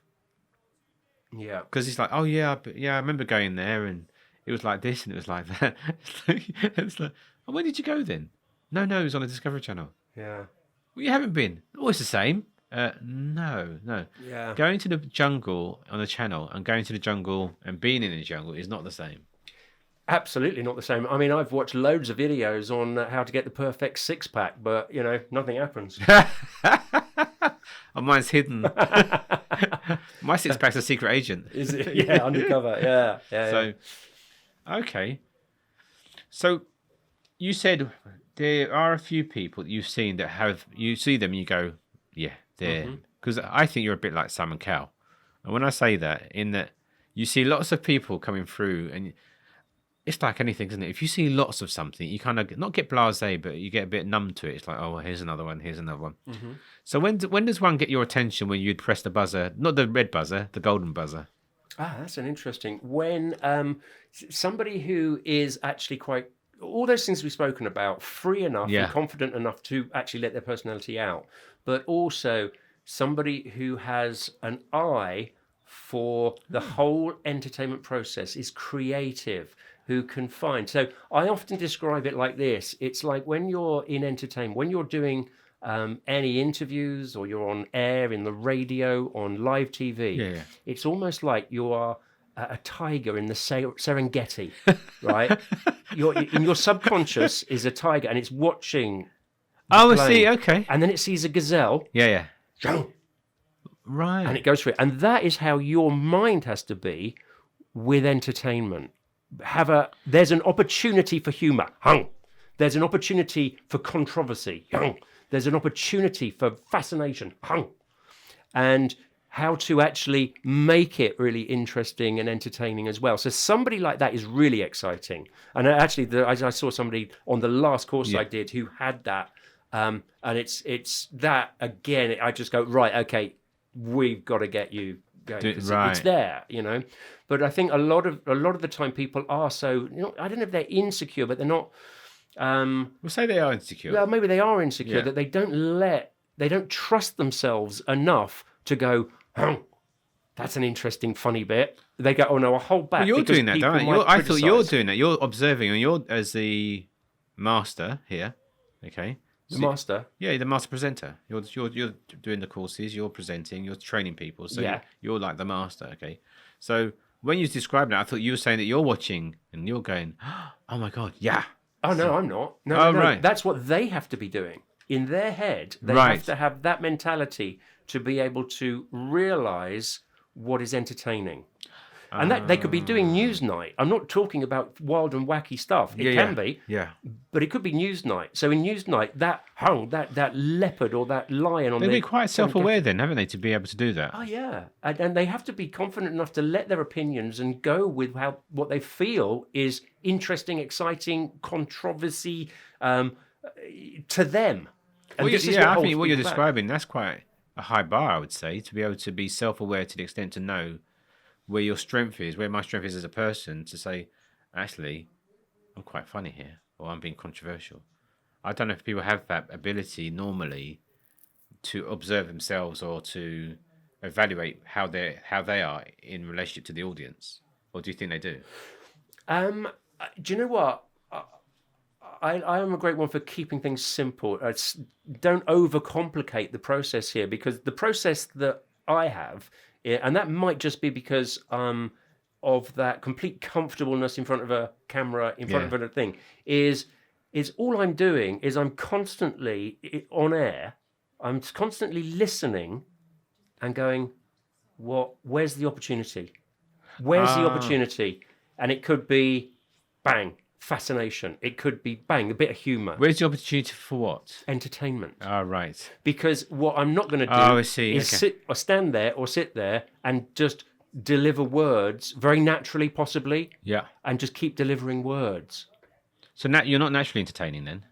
Yeah. Because he's like, oh yeah, I remember going there and it was like this and it was like that. It's like, oh, where did you go then? No, it was on the Discovery Channel. Yeah. Well, you haven't been. Oh, it's the same. No. Yeah. Going to the jungle on the channel and going to the jungle and being in the jungle is not the same. Absolutely not the same. I mean, I've watched loads of videos on how to get the perfect 6-pack, but, nothing happens. Oh, mine's hidden. My 6-pack's a secret agent. Is it? Yeah, undercover. Yeah. So, okay. So, you said there are a few people that you've seen that you see them and you go, yeah, they're... Because I think you're a bit like Simon Cowell. And when I say that, in that you see lots of people coming through, and it's like anything, isn't it? If you see lots of something, you kind of not get blasé, but you get a bit numb to it. It's like, oh, well, here's another one, here's another one. Mm-hmm. So when does one get your attention when you'd press the buzzer, not the red buzzer, the golden buzzer? That's an interesting. When somebody who is actually quite, all those things we've spoken about, free enough Yeah. and confident enough to actually let their personality out, but also somebody who has an eye for the whole entertainment process, is creative, who can find. So I often describe it like this. It's like when you're in entertainment, when you're doing any interviews or you're on air, in the radio, on live TV, Yeah. it's almost like you are a tiger in the Serengeti, right? In your subconscious is a tiger, and it's watching, Oh, I plane. see. Okay. and then it sees a gazelle, Yeah. and Right. it goes through it. And that is how your mind has to be with entertainment. There's an opportunity for humor. There's an opportunity for controversy. There's an opportunity for fascination. And how to actually make it really interesting and entertaining as well. So somebody like that is really exciting. And actually, I saw somebody on the last course I did who had that. And it's that, again, I just go, right, okay, we've got to get you going. 'Cause it's there, you know. But I think a lot of the time people are so, I don't know if they're insecure, but they're not. We'll say they are insecure. Well, maybe they are insecure, Yeah. that they don't trust themselves enough to go, that's an interesting, funny bit. They go, oh no, I'll hold back. Well, you're because doing that, people don't you? might I thought you're criticise. doing that. You're observing, and you're as the master here. Okay. The master. Yeah, the master presenter. You're doing the courses. You're presenting. You're training people. So Yeah. you're like the master. Okay. So when you described it, I thought you were saying that you're watching and you're going, oh my god, yeah. Oh no, I'm not. No, Oh, no, right. That's what they have to be doing in their head. They Right. have to have that mentality to be able to realize what is entertaining. And that they could be doing Newsnight. I'm not talking about wild and wacky stuff. It can be, Yeah. but it could be Newsnight. So in Newsnight, that leopard or that lion on They'd the be quite self-aware then, haven't they, to be able to do that? Oh yeah, and they have to be confident enough to let their opinions and go with what they feel is interesting, exciting, controversy to them. And Well, this is yeah, I holds think what you're people back. describing, that's quite a high bar, I would say, to be able to be self-aware to the extent to know where your strength is, where my strength is as a person, to say, actually, I'm quite funny here, or I'm being controversial. I don't know if people have that ability normally to observe themselves or to evaluate how they are in relationship to the audience, or do you think they do? Do you know what? I am a great one for keeping things simple. Don't overcomplicate the process here, because the process that I have, and that might just be because of that complete comfortableness in front of a camera, in front of a thing, is all I'm doing is I'm constantly on air. I'm constantly listening and going, where's the opportunity? Where's the opportunity? And it could be bang, fascination. It could be bang, a bit of humor. Where's the opportunity for what? Entertainment. Oh, right. Because what I'm not going to do I see. is Okay. sit or stand there or sit there and just deliver words very naturally, possibly, Yeah. and just keep delivering words. So now you're not naturally entertaining then?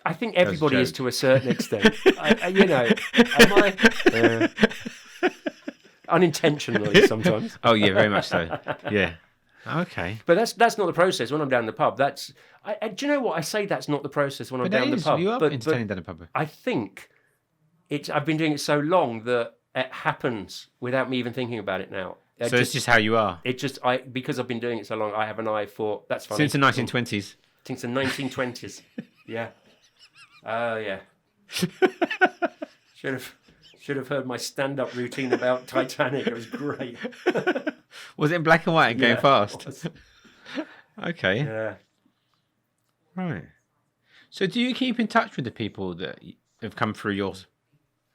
I think everybody is joke. to a certain extent. Am I? Unintentionally sometimes. Oh, yeah, very much so. Yeah. Okay. But that's not the process when I'm down the pub. Do you know what? I say that's not the process when I'm But that down the is, pub. you are but entertaining down the pub. I think I've been doing it so long that it happens without me even thinking about it now. So it's just how you are. Because I've been doing it so long, I have an eye for that's funny. Since the 1920s. Since the 1920s. Yeah. Oh yeah. Should have heard my stand-up routine about Titanic. It was great. Was it in black and white and going Yeah, fast? it was. Okay. Yeah. Right. So do you keep in touch with the people that have come through your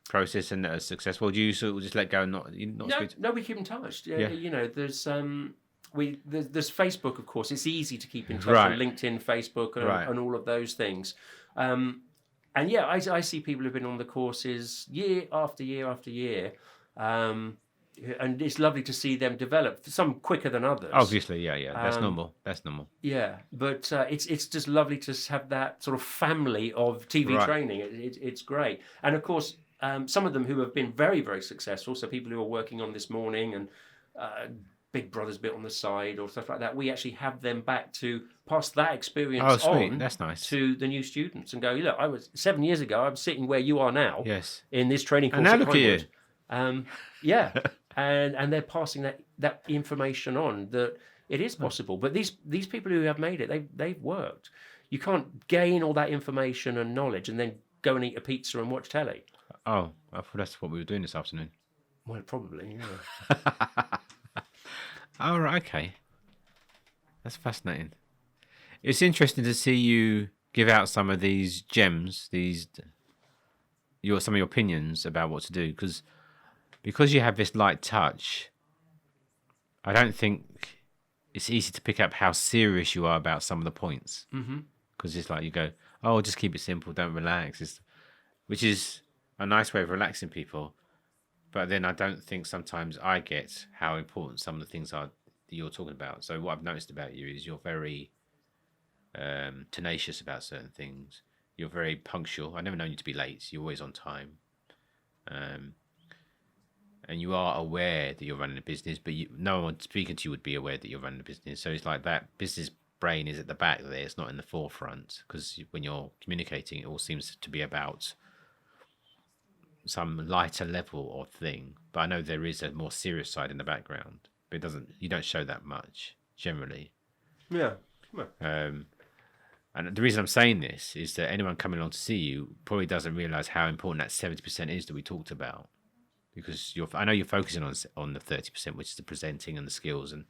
process and that are successful? Do you sort of just let go and not speak to... No, we keep in touch. Yeah. You know, there's Facebook, of course. It's easy to keep in touch Right. on LinkedIn, Facebook, Right. and all of those things. And yeah, I see people who've been on the courses year after year after year, And it's lovely to see them develop. Some quicker than others. Obviously, yeah. That's normal. That's normal. Yeah, but it's just lovely to have that sort of family of TV Right. training. It's great, and of course, some of them who have been very, very successful. So people who are working on This Morning and Big Brother's bit on the side or stuff like that, we actually have them back to pass that experience on. That's nice. To the new students and go, look, I was 7 years ago. I'm sitting where you are now. Yes. In this training course. And now look at you. Yeah, and they're passing that information on that it is possible. But these people who have made it, they've worked. You can't gain all that information and knowledge and then go and eat a pizza and watch telly. Oh, I thought that's what we were doing this afternoon. Well, probably. Yeah. Oh, right, okay. That's fascinating. It's interesting to see you give out some of these gems, some of your opinions about what to do, because you have this light touch. I don't think it's easy to pick up how serious you are about some of the points. Because it's like you go, oh, just keep it simple, don't relax, which is a nice way of relaxing people. But then I don't think sometimes I get how important some of the things are that you're talking about. So what I've noticed about you is you're very tenacious about certain things. You're very punctual. I've never known you to be late. You're always on time. And you are aware that you're running a business, but no one speaking to you would be aware that you're running a business. So it's like that business brain is at the back there. It's not in the forefront, because when you're communicating, it all seems to be about some lighter level of thing. But I know there is a more serious side in the background, but you don't show that much generally. Yeah. And the reason I'm saying this is that anyone coming along to see you probably doesn't realize how important that 70% is that we talked about, because I know you're focusing on the 30%, which is the presenting and the skills, and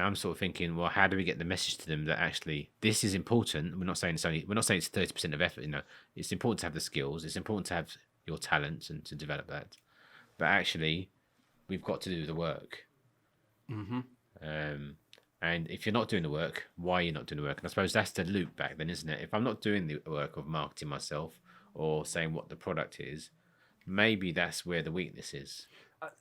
I'm sort of thinking, well, how do we get the message to them that actually this is important? We're not saying it's 30% of effort. It's important to have the skills. It's important to have your talents and to develop that. But actually, we've got to do the work. And if you're not doing the work, why are you not doing the work? And I suppose that's the loop back then, isn't it? If I'm not doing the work of marketing myself or saying what the product is, maybe that's where the weakness is.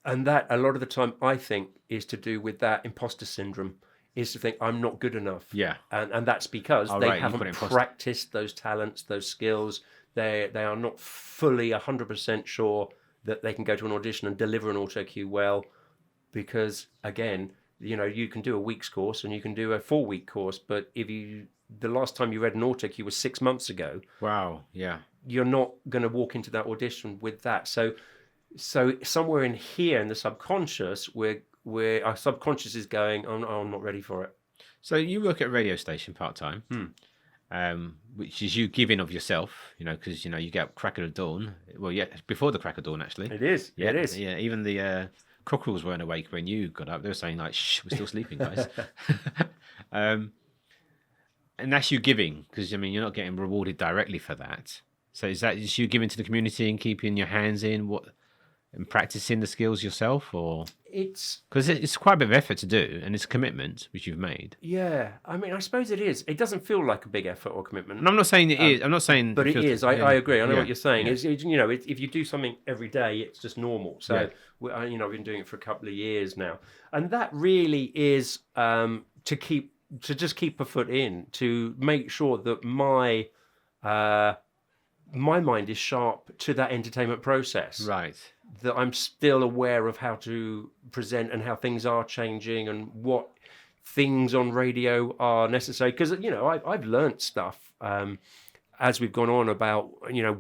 And that, a lot of the time, I think, is to do with that imposter syndrome, is to think, I'm not good enough. Yeah. And that's because they right, haven't practiced those talents, those skills. They are not fully 100% sure that they can go to an audition and deliver an auto cue well, because, again, you can do a week's course and you can do a 4-week course, but the last time you read an auto cue was 6 months ago. Wow, yeah. You're not going to walk into that audition with that. So somewhere in here in the subconscious, where our subconscious is going, oh, no, I'm not ready for it. So you work at a radio station part-time, which is you giving of yourself, because, you get up crack of dawn. Well, yeah, before the crack of dawn, actually. It is. Yeah, it is. Yeah, even the cockerels weren't awake when you got up. They were saying, like, shh, we're still sleeping, guys. And that's you giving, because, you're not getting rewarded directly for that. So is that just you giving to the community and keeping your hands in and practicing the skills yourself, or because it's quite a bit of effort to do, and it's a commitment which you've made. Yeah, I suppose it is. It doesn't feel like a big effort or commitment. And I'm not saying it is. I'm not saying, but it is. I agree. I know what you're saying. Yeah. If you do something every day, it's just normal. So I've been doing it for a couple of years now, and that really is to just keep a foot in, to make sure that my mind is sharp to that entertainment process. Right. That I'm still aware of how to present and how things are changing and what things on radio are necessary. Because, I've learnt stuff as we've gone on about,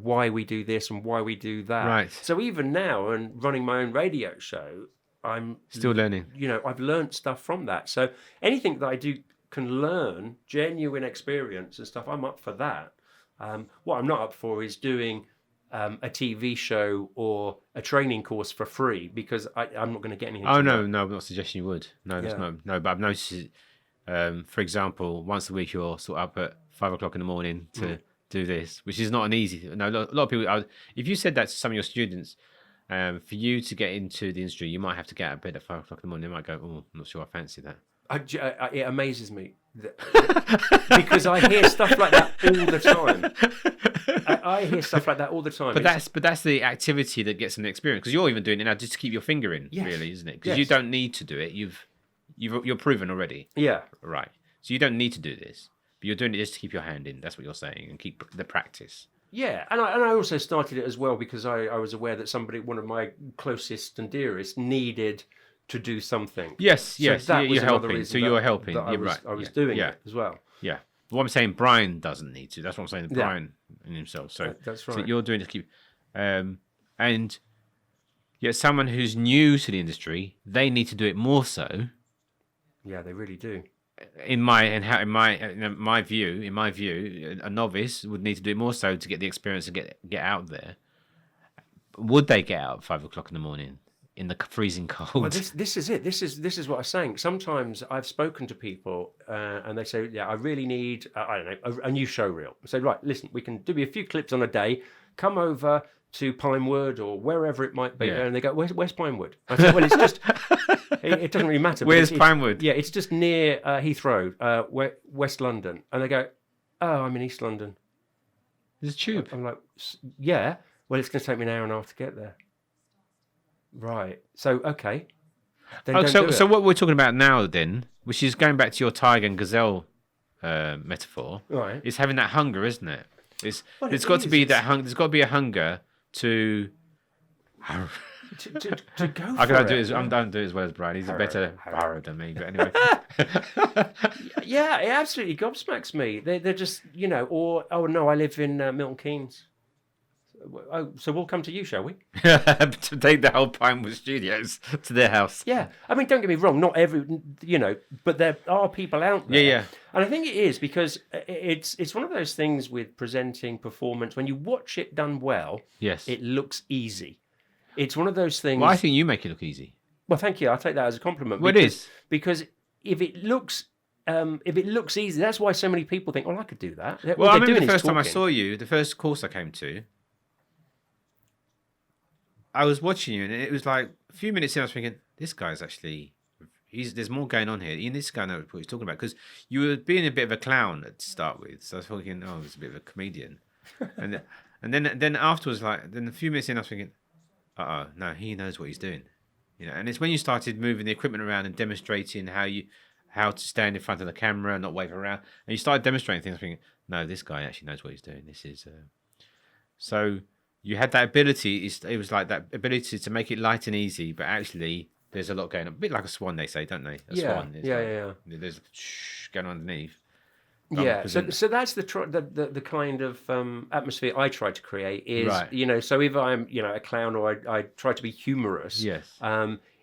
why we do this and why we do that. Right. So even now, and running my own radio show, I'm still learning. I've learnt stuff from that. So anything that I do can learn, genuine experience and stuff, I'm up for that. What I'm not up for is doing a TV show or a training course for free, because I'm not going to get anything. Oh, no, I'm not suggesting you would. No, that's no. But I've noticed, for example, once a week you're sort of up at 5 o'clock in the morning to do this, which is not an easy. No, a lot of people. If you said that to some of your students, for you to get into the industry, you might have to get out of bed at 5 o'clock in the morning. They might go, "Oh, I'm not sure I fancy that." It amazes me because I hear stuff like that all the time. I hear stuff like that all the time. But that's the activity that gets an experience, because you're even doing it now just to keep your finger in, Yes. really, isn't it? Because Yes. you don't need to do it. You're proven already, Yeah. right? So you don't need to do this, but you're doing it just to keep your hand in. That's what you're saying, and keep the practice. Yeah, and I also started it as well because I was aware that one of my closest and dearest, needed to do something. Yes, So yes, that was you're another helping. reason So you're that helping. I You're was, right. I was Yeah. doing Yeah. it as well. Yeah. What I'm saying, Brian doesn't need to. That's what I'm saying. Yeah. Brian in himself. So That's So right. you're doing it to keep, and yet someone who's new to the industry, they need to do it more so. Yeah, they really do. In my view, a novice would need to do it more so to get the experience and get out there. Would they get out at 5 o'clock in the morning in the freezing cold? Well, this is it. This is what I'm saying. Sometimes I've spoken to people and they say, "Yeah, I really need I don't know a new show reel." I say, "Right, listen, we can do a few clips on a day. Come over to Pinewood or wherever it might be." Yeah. And they go, "Where's Pinewood?" I say, "Well, it's just it doesn't really matter." but Where's it's- Pinewood? Yeah, it's just near Heathrow, West London. And they go, "Oh, I'm in East London." There's a tube. I'm like, "Yeah, well, it's going to take me an hour and a half to get there." Right. So okay. Then don't do So it. what we're talking about now then, which is going back to your tiger and gazelle metaphor, Right. is having that hunger, isn't it? Well, There's it got to is, be it's- that hunger. There's got to be a hunger to. to go for I can't do it. it. I don't do it as well as Brian. He's a better barrow than me. But anyway, Yeah, it absolutely gobsmacks me. They're just, or, oh no, I live in Milton Keynes. Oh, so we'll come to you, shall we? to take the whole Pinewood Studios to their house. Yeah. I mean, don't get me wrong, not every, but there are people out there. Yeah. And I think it is because it's one of those things with presenting performance. When you watch it done well, Yes. it looks easy. It's one of those things. Well, I think you make it look easy. Well, thank you. I'll take that as a compliment. Well, it is. Because if it looks easy, that's why so many people think, "Oh, I could do that." Well, I they're remember doing the is first time I talking. saw you, the first course I came to, I was watching you, and it was like a few minutes in, I was thinking, this guy's actually, there's more going on here. This guy knows what he's talking about, because you were being a bit of a clown to start with. So I was thinking, oh, he's a bit of a comedian. and then afterwards, then a few minutes in, I was thinking, no, he knows what he's doing. And it's when you started moving the equipment around and demonstrating how to stand in front of the camera and not wave around, and you started demonstrating things, thinking, no, this guy actually knows what he's doing. This is so you had that ability. It was like that ability to make it light and easy, but actually there's a lot going on. A bit like a swan, they say, don't they? Swan. It's Yeah. There's going on underneath. Yeah, so that's the kind of atmosphere I try to create is, Right. so if I'm, a clown or I try to be humorous, Yes.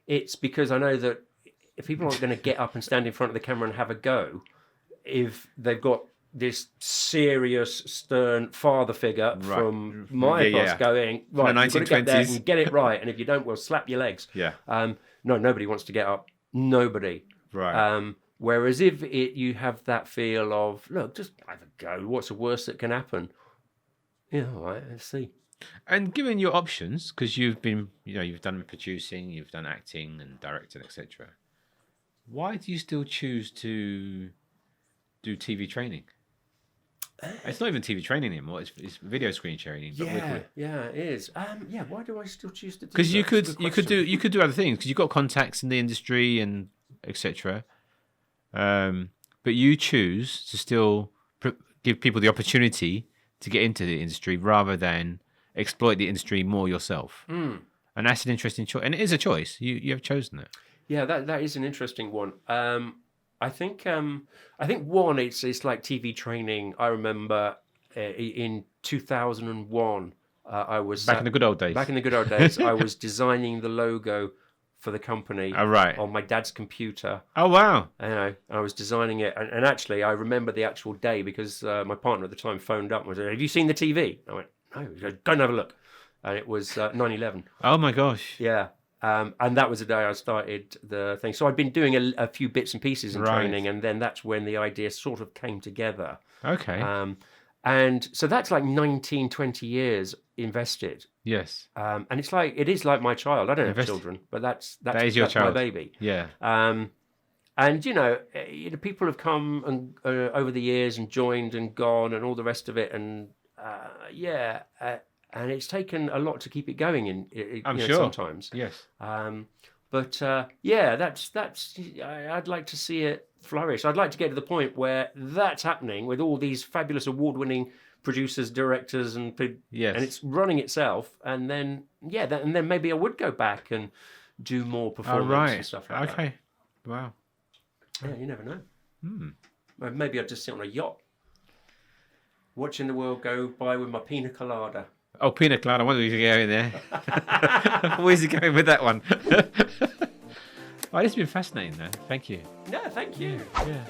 it's because I know that if people aren't going to get up and stand in front of the camera and have a go, if they've got this serious, stern father figure from my boss going, right, you've got to get there 1920s. and get it right, and if you don't, we'll slap your legs. Yeah. No, nobody wants to get up. Nobody. Right. Whereas if you have that feel of, look, just have a go. What's the worst that can happen? Yeah, all right, let's see. And given your options, because you've been, you've done producing, you've done acting and directing, etc. Why do you still choose to do TV training? It's not even TV training anymore. It's video screen training. But Yeah, it is. Why do I still choose to do that? because you That's a good could question. do other things, because you've got contacts in the industry and etc. But you choose to still give people the opportunity to get into the industry rather than exploit the industry more yourself. And that's an interesting choice, and it is a choice. You have chosen it. Yeah, that is an interesting one. I think one, it's like TV training. I remember in 2001, I was Back in the good old days. Back in the good old days, I was designing the logo for the company Oh, right. on my dad's computer. Oh, wow. I was designing it, and actually, I remember the actual day because my partner at the time phoned up and said, "Have you seen the TV?" I went, "No." He goes, "Go and have a look," and it was 9/11. Oh, my gosh. Yeah. And that was the day I started the thing. So I'd been doing a few bits and pieces in training, and then that's when the idea sort of came together. Okay. And so that's like 19, 20 years invested. Yes. And it is like my child. I don't have children, but that is your my child. baby. Yeah. And people have come and over the years and joined and gone and all the rest of it, and and it's taken a lot to keep it going. I'm sure. Sometimes. Yes. But I'd like to see it flourish. I'd like to get to the point where that's happening with all these fabulous award-winning producers, directors, and Yes. and it's running itself. And then and then maybe I would go back and do more performance and stuff like that. Okay. Wow. Yeah, you never know. Or maybe I'd just sit on a yacht, watching the world go by with my pina colada. Oh, pina colada. I wonder if you go in there. Where's he going with that one? Oh, this has been fascinating, though. Thank you. Yeah, thank you. Yeah.